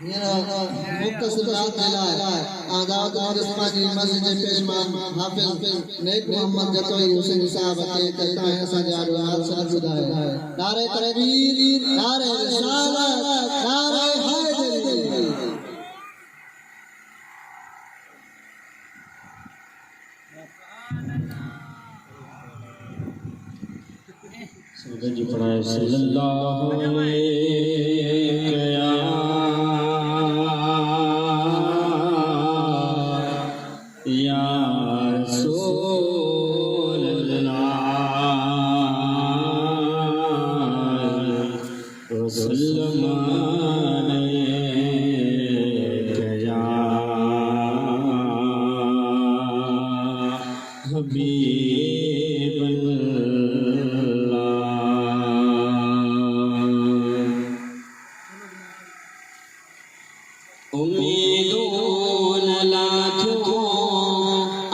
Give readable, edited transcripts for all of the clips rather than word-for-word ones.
मुख्तसर बात दिलाए आदात उस्मानी मस्जिद पेशमान हाफिज नेक मोहम्मद जतोई हुसैन साहब के कहता है सजारो हाथ से बुधाए नारे तकबीर नारे रिसालत नारे हैदरी सल्लल्लाहु जी पढ़ाए सल्लल्लाहु या रसूल अल्लाह सल्लल्लाहु या हबीब उम्मीदों लाखों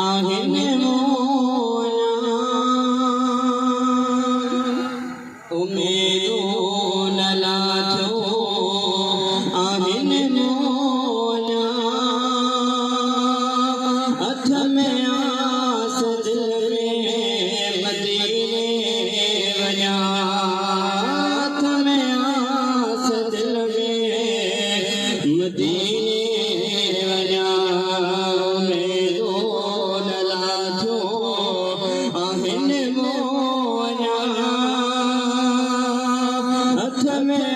आहिन मोना उम्मीदों लाखों आहिन मोना हथ में आस दिल में मदीने वञा हथ में आस दिल में मदीने वञा उम्मीदों लाखों आहिन मोना हथ में